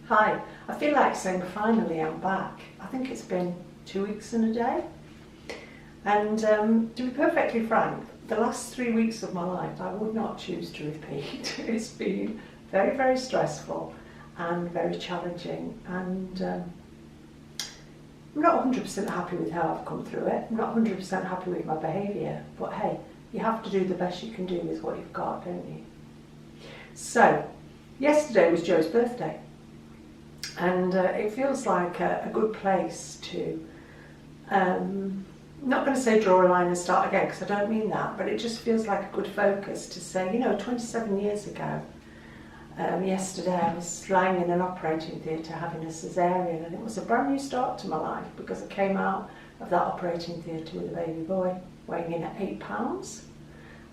Hi, I feel like saying finally I'm back. I think it's been 2 weeks and a day. And to be perfectly frank, the last 3 weeks of my life I would not choose to repeat. It's been very, very stressful and very challenging, and I'm not 100% happy with how I've come through it. I'm not 100% happy with my behaviour, but hey, you have to do the best you can do with what you've got, don't you? So, yesterday was Joe's birthday. And it feels like a good place to, I'm not going to say draw a line and start again, because I don't mean that, but it just feels like a good focus to say, 27 years ago, yesterday I was lying in an operating theatre having a cesarean, and it was a brand new start to my life because I came out of that operating theatre with a baby boy weighing in at 8 pounds.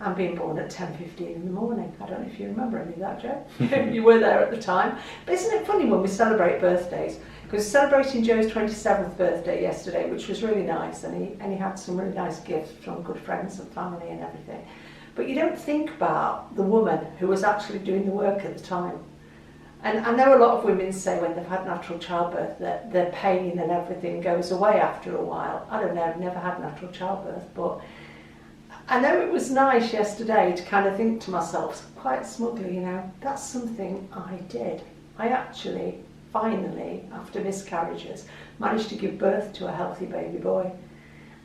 And being born at 10:15 in the morning. I don't know if you remember any of that, Joe. You were there at the time. But isn't it funny when we celebrate birthdays? Because celebrating Joe's 27th birthday yesterday, which was really nice, and he had some really nice gifts from good friends and family and everything. But you don't think about the woman who was actually doing the work at the time. And I know a lot of women say when they've had natural childbirth that their pain and everything goes away after a while. I don't know, I've never had natural childbirth, but I know it was nice yesterday to kind of think to myself, quite smugly, that's something I did. I actually, finally, after miscarriages, managed to give birth to a healthy baby boy.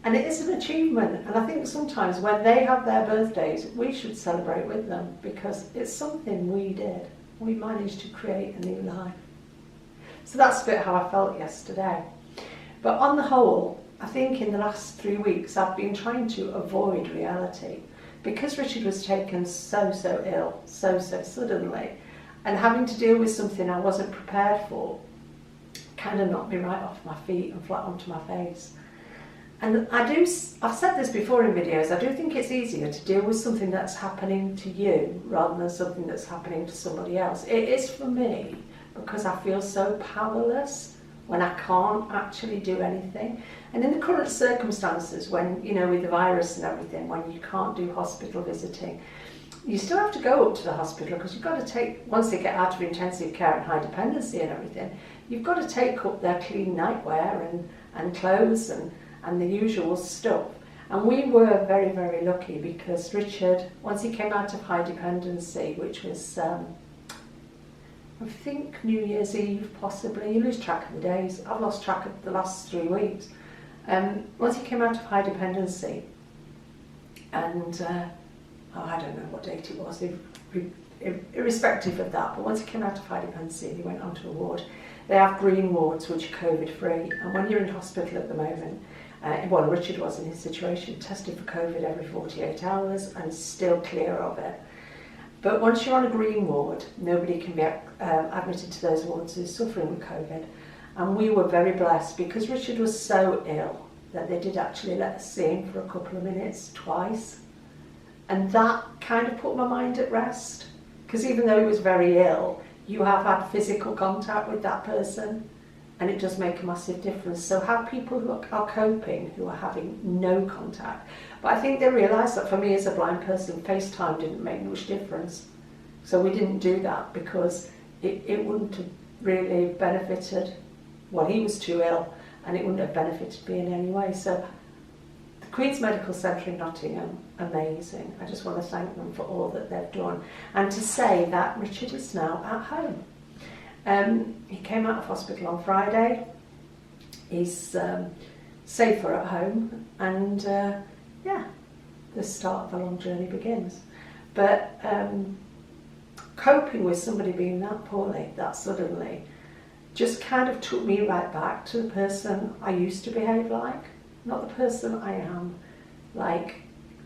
And it is an achievement, and I think sometimes when they have their birthdays, we should celebrate with them, because it's something we did. We managed to create a new life. So that's a bit how I felt yesterday. But on the whole, I think in the last 3 weeks I've been trying to avoid reality, because Richard was taken so ill, so suddenly, and having to deal with something I wasn't prepared for kind of knocked me right off my feet and flat onto my face. And I've said this before in videos, I do think it's easier to deal with something that's happening to you rather than something that's happening to somebody else. It is for me, because I feel so powerless when I can't actually do anything. And in the current circumstances, when, with the virus and everything, when you can't do hospital visiting, you still have to go up to the hospital, because you've got to take, once they get out of intensive care and high dependency and everything, you've got to take up their clean nightwear and clothes and the usual stuff. And we were very, very lucky, because Richard, once he came out of high dependency, which was I think New Year's Eve, possibly. You lose track of the days. I've lost track of the last 3 weeks. Once he came out of high dependency, and I don't know what date it was, irrespective of that, but once he came out of high dependency, he went onto a ward. They have green wards, which are COVID-free, and when you're in hospital at the moment, Richard was in his situation, tested for COVID every 48 hours and still clear of it. But once you're on a green ward, nobody can be admitted to those wards who's suffering with COVID. And we were very blessed, because Richard was so ill that they did actually let us see him for a couple of minutes twice. And that kind of put my mind at rest, because even though he was very ill, you have had physical contact with that person, and it does make a massive difference. So how people who are coping, who are having no contact. But I think they realised that for me as a blind person, FaceTime didn't make much difference. So we didn't do that, because it wouldn't have really benefited. Well, he was too ill, and it wouldn't have benefited me in any way. So the Queen's Medical Centre in Nottingham, amazing. I just want to thank them for all that they've done. And to say that Richard is now at home. He came out of hospital on Friday. He's safer at home, and the start of a long journey begins. But coping with somebody being that poorly, that suddenly, just kind of took me right back to the person I used to behave like, not the person I am like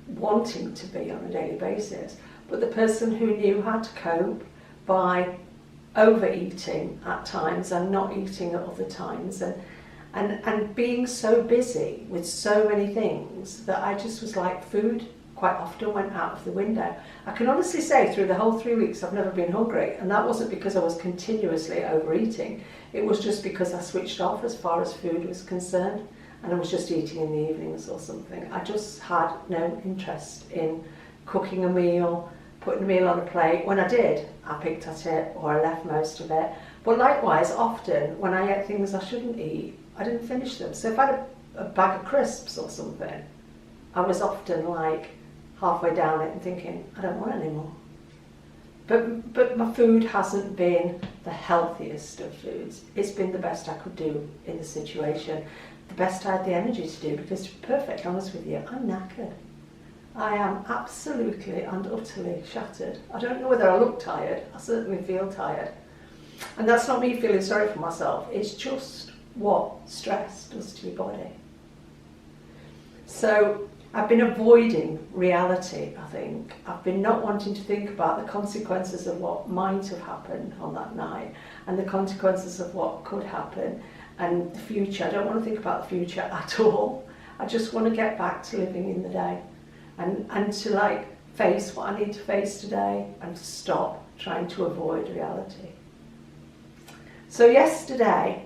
wanting to be on a daily basis, but the person who knew how to cope by overeating at times and not eating at other times, and being so busy with so many things that I just was like, food quite often went out of the window. I can honestly say through the whole 3 weeks I've never been hungry, and that wasn't because I was continuously overeating. It was just because I switched off as far as food was concerned, and I was just eating in the evenings or something. I just had no interest in cooking a meal, putting a meal on a plate. When I did, I picked at it or I left most of it. But likewise, often when I ate things I shouldn't eat, I didn't finish them. So if I had a bag of crisps or something, I was often like halfway down it and thinking, I don't want any more. But my food hasn't been the healthiest of foods. It's been the best I could do in the situation. The best I had the energy to do, because to be perfectly honest with you, I'm knackered. I am absolutely and utterly shattered. I don't know whether I look tired, I certainly feel tired. And that's not me feeling sorry for myself, it's just what stress does to your body. So I've been avoiding reality, I think. I've been not wanting to think about the consequences of what might have happened on that night and the consequences of what could happen and the future. I don't want to think about the future at all. I just want to get back to living in the day and to like face what I need to face today and to stop trying to avoid reality. So yesterday,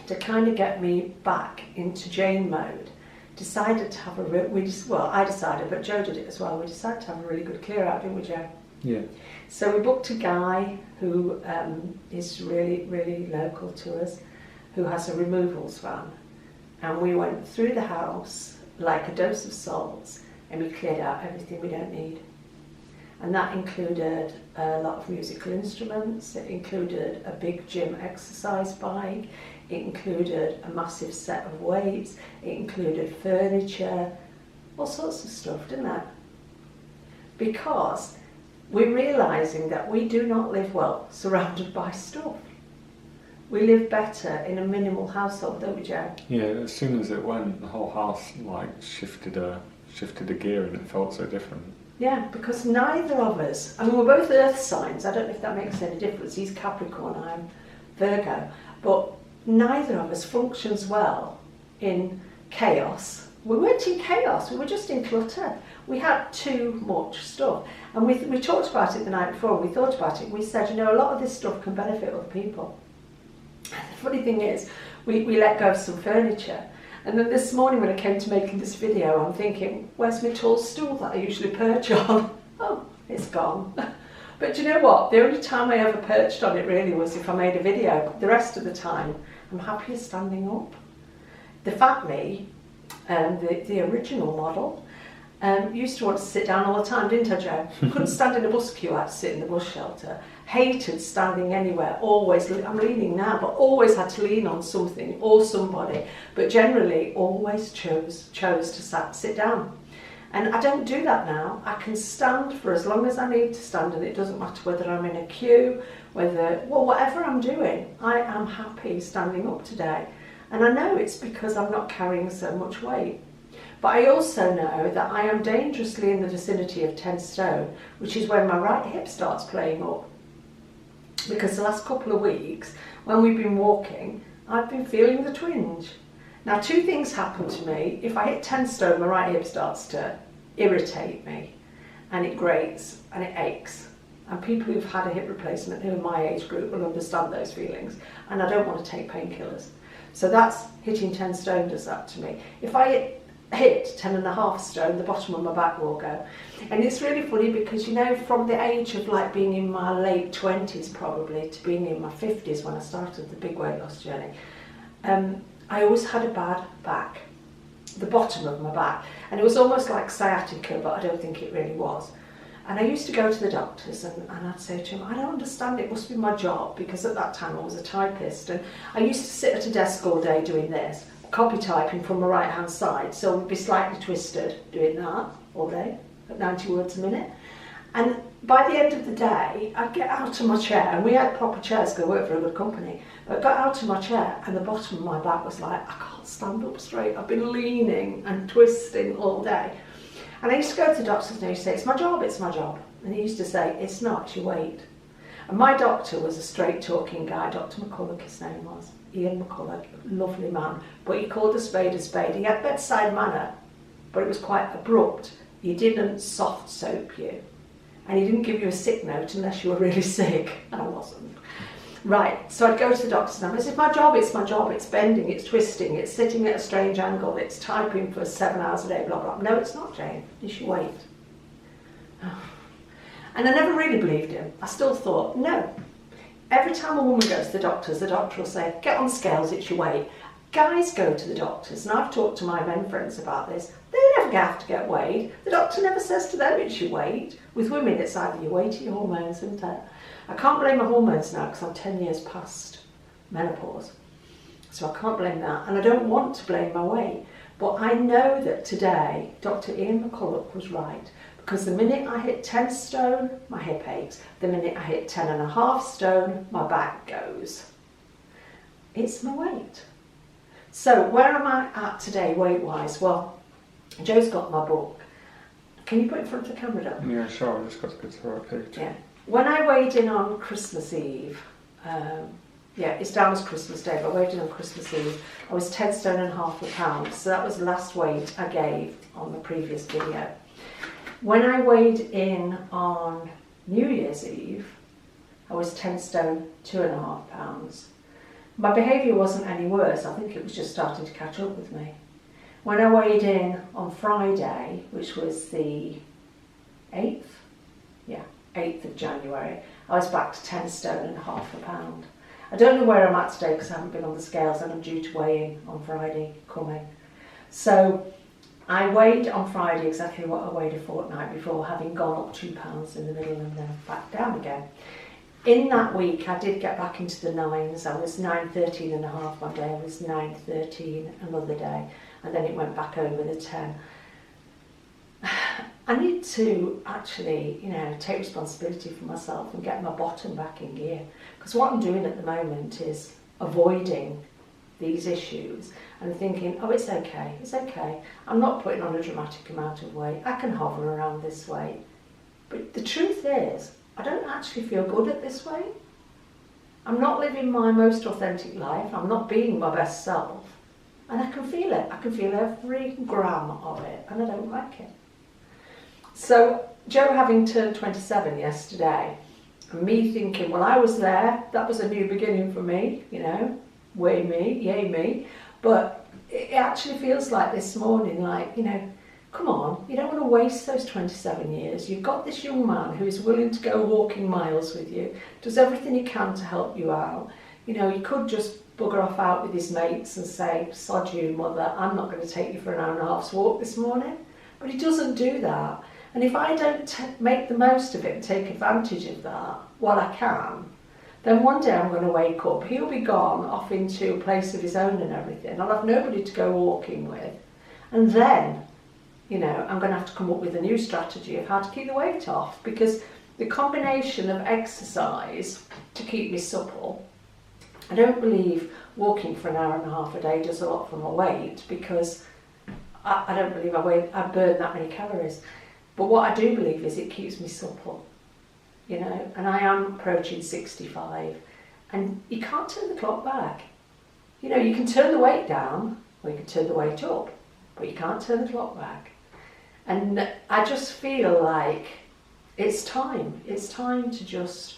to kind of get me back into Jane mode, decided to have I decided, but Joe did it as well, we decided to have a really good clear out, didn't we, Joe? Yeah. So we booked a guy who is really, really local to us, who has a removals van, and we went through the house like a dose of salts and we cleared out everything we don't need. And that included a lot of musical instruments, it included a big gym exercise bike, it included a massive set of weights, it included furniture, all sorts of stuff, didn't it? Because we're realising that we do not live well surrounded by stuff. We live better in a minimal household, don't we, Joe? Yeah, as soon as it went, the whole house like shifted a gear and it felt so different. Yeah, because neither of us, I mean, we're both earth signs, I don't know if that makes any difference, he's Capricorn, I'm Virgo, but neither of us functions well in chaos. We weren't in chaos, we were just in clutter. We had too much stuff. And we talked about it the night before, we thought about it, we said, you know, a lot of this stuff can benefit other people. The funny thing is, we let go of some furniture. And then this morning when I came to making this video, I'm thinking, where's my tall stool that I usually perch on? Oh, it's gone. But do you know what? The only time I ever perched on it really was if I made a video. The rest of the time, I'm happier standing up. The fat me, the original model, used to want to sit down all the time, didn't I, Joe? Couldn't stand in a bus queue, I had to sit in the bus shelter. Hated standing anywhere, always, I'm leaning now, but always had to lean on something or somebody, but generally always chose to sit down. And I don't do that now. I can stand for as long as I need to stand, and it doesn't matter whether I'm in a queue, whatever I'm doing, I am happy standing up today. And I know it's because I'm not carrying so much weight. But I also know that I am dangerously in the vicinity of 10 stone, which is when my right hip starts playing up. Because the last couple of weeks, when we've been walking, I've been feeling the twinge. Now, two things happen to me. If I hit 10 stone, my right hip starts to irritate me, and it grates, and it aches. And people who've had a hip replacement who are my age group will understand those feelings, and I don't want to take painkillers. So that's hitting 10 stone does that to me. If I hit 10.5 stone, the bottom of my back will go. And it's really funny because, you know, from the age of like being in my late 20s probably to being in my 50s when I started the big weight loss journey, I always had a bad back, the bottom of my back. And it was almost like sciatica, but I don't think it really was. And I used to go to the doctors and I'd say to them, I don't understand, it must be my job, because at that time I was a typist. And I used to sit at a desk all day doing this, copy typing from my right hand side, so I'd be slightly twisted doing that all day at 90 words a minute. And by the end of the day, I'd get out of my chair, and we had proper chairs because I worked for a good company, but I got out of my chair and the bottom of my back was like, I can't stand up straight, I've been leaning and twisting all day. And I used to go to the doctors and they used to say, it's my job, it's my job. And he used to say, it's not, it's your weight. And my doctor was a straight talking guy, Dr. McCulloch his name was, Ian McCulloch, lovely man, but he called a spade a spade. He had bedside manner, but it was quite abrupt. He didn't soft soap you, and he didn't give you a sick note unless you were really sick, and I wasn't. Right, so I'd go to the doctor and I said, it's my job, it's bending, it's twisting, it's sitting at a strange angle, it's typing for 7 hours a day, blah, blah. No, it's not, Jane, it's your weight. And I never really believed him. I still thought, no, every time a woman goes to the doctor will say, get on scales, it's your weight. Guys go to the doctors, and I've talked to my men friends about this, they never have to get weighed. The doctor never says to them it's your weight. With women, it's either your weight or your hormones, isn't it? I can't blame my hormones now because I'm 10 years past menopause. So I can't blame that, and I don't want to blame my weight. But I know that today, Dr. Ian McCulloch was right, because the minute I hit 10 stone, my hip aches. The minute I hit 10.5 stone, my back goes. It's my weight. So where am I at today weight-wise? Well, Joe's got my book. Can you put it in front of the camera, Dan? Yeah, sure, I've just got to go to the right page. Yeah. When I weighed in on Christmas Eve, it's down as Christmas Day, but I weighed in on Christmas Eve, I was 10 stone and half a pound, so that was the last weight I gave on the previous video. When I weighed in on New Year's Eve, I was 10 stone, 2.5 pounds. My behaviour wasn't any worse, I think it was just starting to catch up with me. When I weighed in on Friday, which was the 8th? Yeah, 8th of January, I was back to 10 stone and half a pound. I don't know where I'm at today because I haven't been on the scales and I'm due to weigh in on Friday coming. So I weighed on Friday exactly what I weighed a fortnight before, having gone up 2 pounds in the middle and then back down again. In that week, I did get back into the 9s. I was 9.13.5 one day, I was 9.13 another day, and then it went back over the 10. I need to actually, take responsibility for myself and get my bottom back in gear. Because what I'm doing at the moment is avoiding these issues and thinking, oh, it's okay. I'm not putting on a dramatic amount of weight. I can hover around this weight. But the truth is, I don't actually feel good at this weight. I'm not living my most authentic life. I'm not being my best self. And I can feel it. I can feel every gram of it, and I don't like it. So Joe having turned 27 yesterday, and me thinking, well, I was there, that was a new beginning for me, way me, yay me. But it actually feels like this morning, come on, you don't want to waste those 27 years. You've got this young man who is willing to go walking miles with you, does everything he can to help you out. He could just bugger off out with his mates and say, sod you, mother, I'm not going to take you for an hour and a half's walk this morning. But he doesn't do that. And if I don't make the most of it and take advantage of that while I can, then one day I'm going to wake up, he'll be gone off into a place of his own and everything. I'll have nobody to go walking with. And then, I'm going to have to come up with a new strategy of how to keep the weight off, because the combination of exercise to keep me supple, I don't believe walking for an hour and a half a day does a lot for my weight, because I don't believe I burn that many calories. But what I do believe is it keeps me supple, and I am approaching 65, and you can't turn the clock back. You can turn the weight down, or you can turn the weight up, but you can't turn the clock back. And I just feel like it's time to just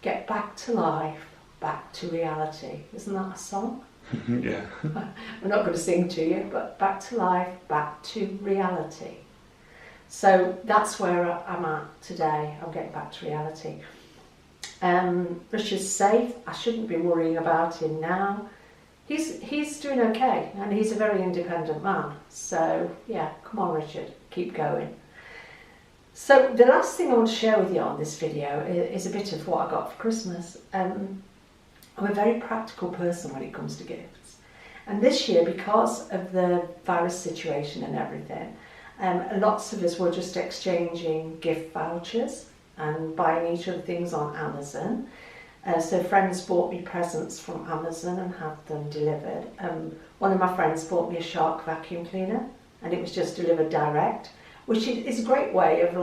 get back to life, back to reality. Isn't that a song? Yeah. I'm not going to sing to you, but back to life, back to reality. So that's where I'm at today. I'm getting back to reality. Richard's safe. I shouldn't be worrying about him now. He's doing okay, and he's a very independent man. So yeah, come on, Richard, keep going. So the last thing I want to share with you on this video is a bit of what I got for Christmas. I'm a very practical person when it comes to gifts. And this year, because of the virus situation and everything, lots of us were just exchanging gift vouchers and buying each other things on Amazon. So friends bought me presents from Amazon and had them delivered. One of my friends bought me a Shark vacuum cleaner, and it was just delivered direct, which is a great way of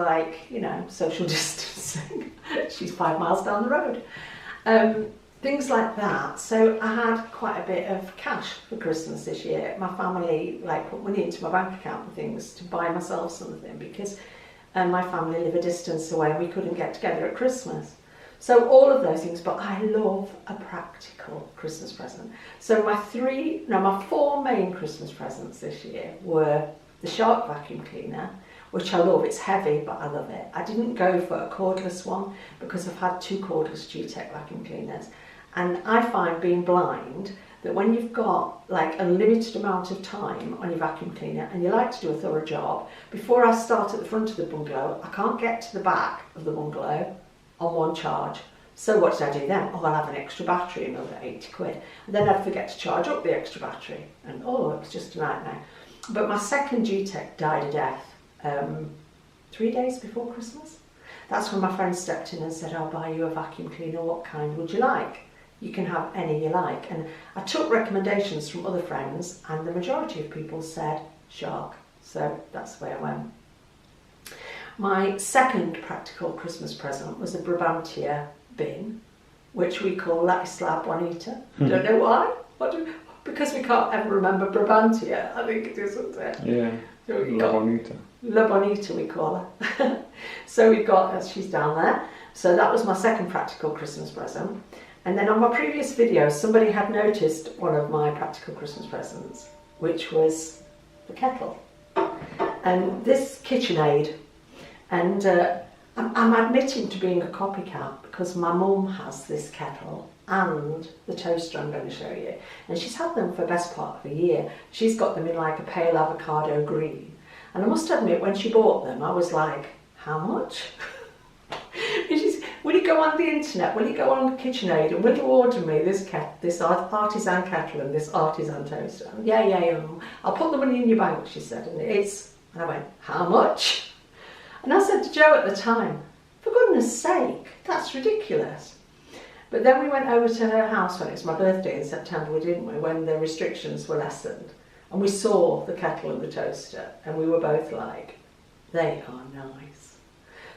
social distancing. She's 5 miles down the road. Things like that. So I had quite a bit of cash for Christmas this year. My family put money into my bank account and things to buy myself something, because my family live a distance away and we couldn't get together at Christmas. So all of those things, but I love a practical Christmas present. So my 4 main Christmas presents this year were the Shark vacuum cleaner, which I love. It's heavy, but I love it. I didn't go for a cordless one because I've had 2 cordless G-Tech vacuum cleaners. And I find, being blind, that when you've got like a limited amount of time on your vacuum cleaner and you like to do a thorough job, before I start at the front of the bungalow, I can't get to the back of the bungalow on one charge. So what did I do then? Oh, I'll have an extra battery, another 80 quid. And then I'd forget to charge up the extra battery. And oh, it was just a nightmare. But my second G-Tech died a death 3 days before Christmas. That's when my friend stepped in and said, I'll buy you a vacuum cleaner, what kind would you like? You can have any you like. And I took recommendations from other friends and the majority of people said Shark. So that's the way I went. My second practical Christmas present was a Brabantia bin, which we call La Isla Bonita. Don't know why. Because we can't ever remember Brabantia, I think it is, isn't it? Yeah, So La Bonita. La Bonita we call her. So we got her, she's down there. So that was my second practical Christmas present. And then on my previous video, somebody had noticed one of my practical Christmas presents, which was the kettle. And this KitchenAid. And I'm admitting to being a copycat because my mum has this kettle and the toaster I'm going to show you. And she's had them for the best part of a year. She's got them in like a pale avocado green. And I must admit, when she bought them, I was like, how much? And she's, will you go on the internet, will you go on KitchenAid and will you order me this artisan kettle and this artisan toaster? And yeah, I'll put the money in your bank, she said. And I went, how much? And I said to Jo at the time, for goodness sake, that's ridiculous. But then we went over to her house when it was my birthday in September, didn't we, when the restrictions were lessened. And we saw the kettle and the toaster and we were both like, they are nice.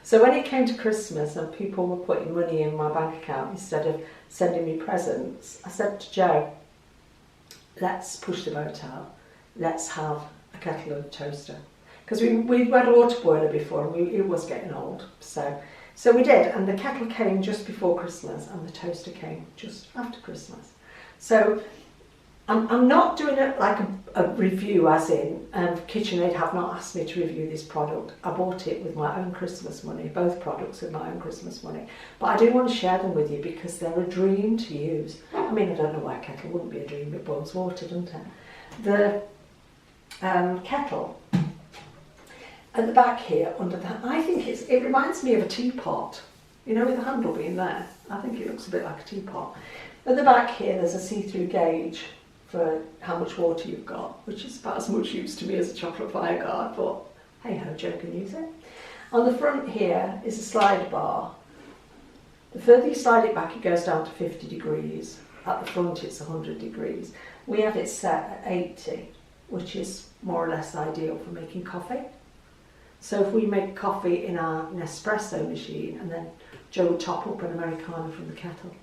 So when it came to Christmas and people were putting money in my bank account instead of sending me presents, I said to Jo, let's push the boat out. Let's have a kettle and a toaster. Because we'd had a water boiler before and it was getting old. So we did, and the kettle came just before Christmas and the toaster came just after Christmas. So I'm not doing it like a review, as in KitchenAid have not asked me to review this product. I bought it with my own Christmas money, both products with my own Christmas money. But I do want to share them with you because they're a dream to use. I mean, I don't know why a kettle wouldn't be a dream, it boils water, doesn't it? The kettle, at the back here, under that, I think it reminds me of a teapot, you know, with the handle being there. I think it looks a bit like a teapot. At the back here, there's a see-through gauge for how much water you've got, which is about as much use to me as a chocolate fire guard, but hey ho, Jo can use it. On the front here is a slide bar. The further you slide it back, it goes down to 50 degrees. At the front, it's 100 degrees. We have it set at 80, which is more or less ideal for making coffee. So if we make coffee in our Nespresso machine, and then Jo would top up an Americano from the kettle.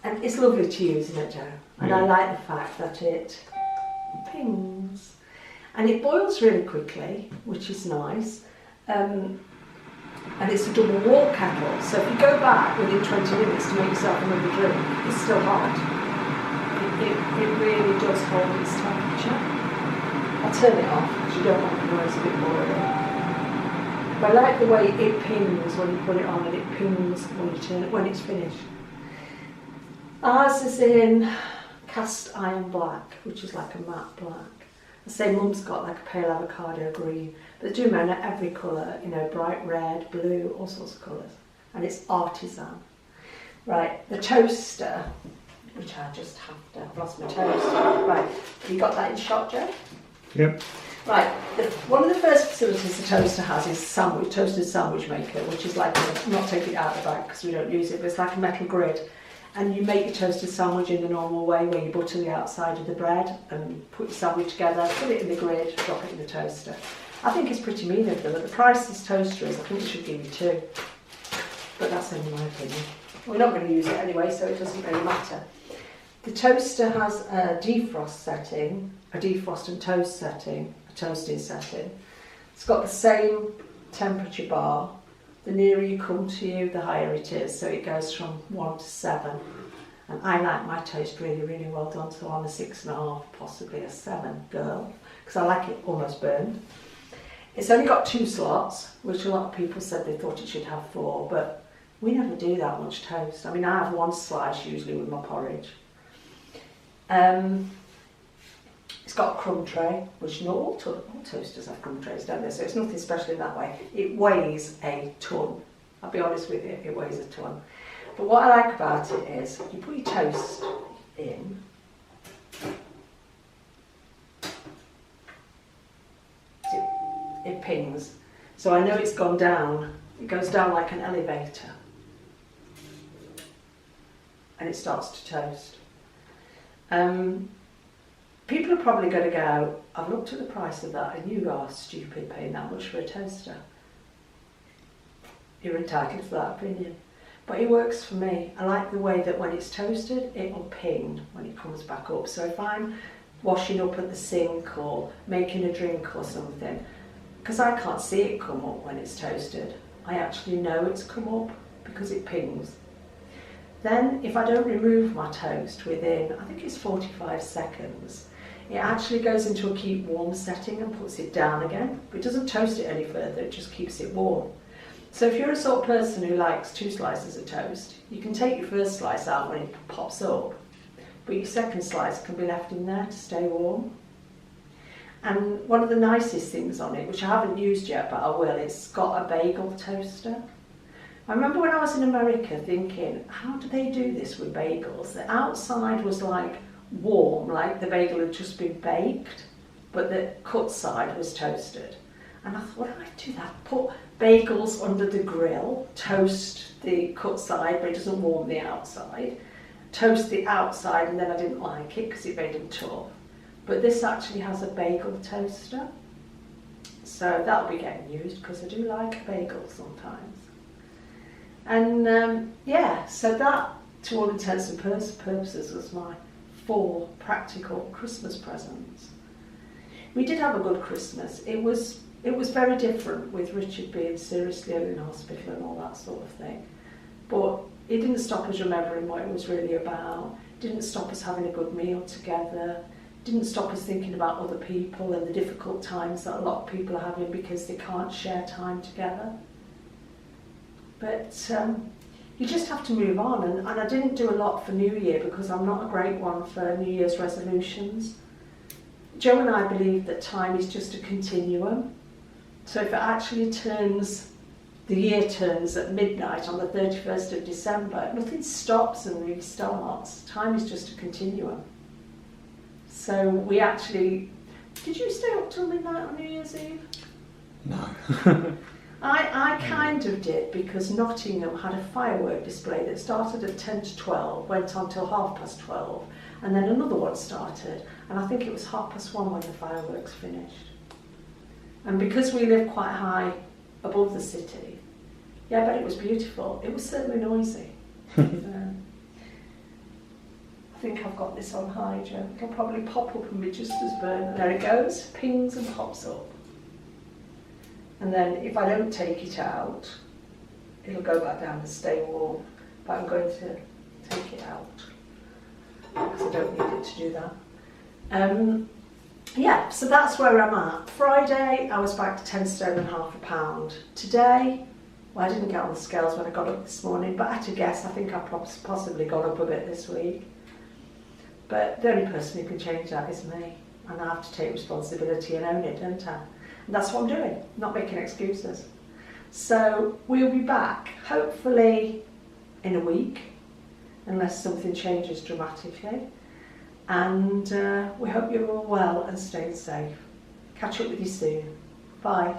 And it's lovely to use, isn't it, Jo? And I like the fact that it pings. And it boils really quickly, which is nice. And it's a double wall kettle, so if you go back within 20 minutes to make yourself another drink, it's still hot. It really does hold its temperature. I'll turn it off because you don't want the noise a bit boring. But I like the way it pings when you put it on, and it pings when you turn it, when it's finished. Ours is in cast iron black, which is like a matte black. I say Mum's got like a pale avocado green, but they do men at every colour, you know, bright red, blue, all sorts of colours. And it's artisan. Right, the toaster, which I just have to, I've lost my toaster. Right, have you got that in shot, Jo? Yep. Right, one of the first facilities the toaster has is toasted sandwich maker, which is like, I'm not taking it out of the bag because we don't use it, but it's like a metal grid. And you make your toasted sandwich in the normal way where you butter the outside of the bread and put your sandwich together, put it in the grid, drop it in the toaster. I think it's pretty mean of them. At the price this toaster is, I think it should give you 2. But that's only my opinion. We're not going to use it anyway, so it doesn't really matter. The toaster has a defrost setting, a defrost and toast setting, a toasting setting. It's got the same temperature bar. The nearer you come to you, the higher it is. So it goes from 1 to 7. And I like my toast really, really well done. So I'm a 6.5, possibly a 7 girl, because I like it almost burned. It's only got 2 slots, which a lot of people said they thought it should have 4, but we never do that much toast. I mean, I have 1 slice usually with my porridge. It's got a crumb tray, which not all toasters have crumb trays, don't they? So it's nothing special in that way. It weighs a ton. I'll be honest with you, it weighs a ton. But what I like about it is, you put your toast in, it pings. So I know it's gone down. It goes down like an elevator. And it starts to toast. People are probably going to go, I've looked at the price of that and you are stupid paying that much for a toaster. You're entitled to that opinion. But it works for me. I like the way that when it's toasted, it'll ping when it comes back up. So if I'm washing up at the sink or making a drink or something, because I can't see it come up when it's toasted, I actually know it's come up because it pings. Then if I don't remove my toast within, I think it's 45 seconds, it actually goes into a keep warm setting and puts it down again. But it doesn't toast it any further, it just keeps it warm. So if you're a sort of person who likes 2 slices of toast, you can take your first slice out when it pops up, but your second slice can be left in there to stay warm. And one of the nicest things on it, which I haven't used yet but I will, it's got a bagel toaster. I remember when I was in America thinking, how do they do this with bagels? The outside was like warm, like the bagel had just been baked, but the cut side was toasted. And I thought, why don't I do that? Put bagels under the grill, toast the cut side, but it doesn't warm the outside. Toast the outside, and then I didn't like it because it made them tough. But this actually has a bagel toaster. So that'll be getting used because I do like bagels sometimes. And yeah, so that, to all intents and purposes, was my 4 practical Christmas presents. We did have a good Christmas. It was very different with Richard being seriously ill in hospital and all that sort of thing. But it didn't stop us remembering what it was really about. It didn't stop us having a good meal together. It didn't stop us thinking about other people and the difficult times that a lot of people are having because they can't share time together. But you just have to move on. And I didn't do a lot for New Year because I'm not a great one for New Year's resolutions. Joe and I believe that time is just a continuum. So if it actually the year turns at midnight on the 31st of December, nothing stops and restarts. Time is just a continuum. So we actually, did you stay up till midnight on New Year's Eve? No. I kind of did because Nottingham had a firework display that started at 10 to 12, went on till 12:30, and then another one started, and I think it was 1:30 when the fireworks finished. And because we live quite high above the city, yeah, but it was beautiful. It was certainly noisy. I think I've got this on high, Joe. It'll probably pop up and be just as burnt. There it goes, pings and pops up. And then if I don't take it out, it'll go back down and stay warm. But I'm going to take it out because I don't need it to do that. Yeah, so that's where I'm at. Friday, I was back to 10 stone and half a pound. Today, well, I didn't get on the scales when I got up this morning, but I had to guess, I think I've possibly got up a bit this week. But the only person who can change that is me. And I have to take responsibility and own it, don't I? And that's what I'm doing, not making excuses. So we'll be back, hopefully in a week, unless something changes dramatically. And we hope you're all well and staying safe. Catch up with you soon. Bye.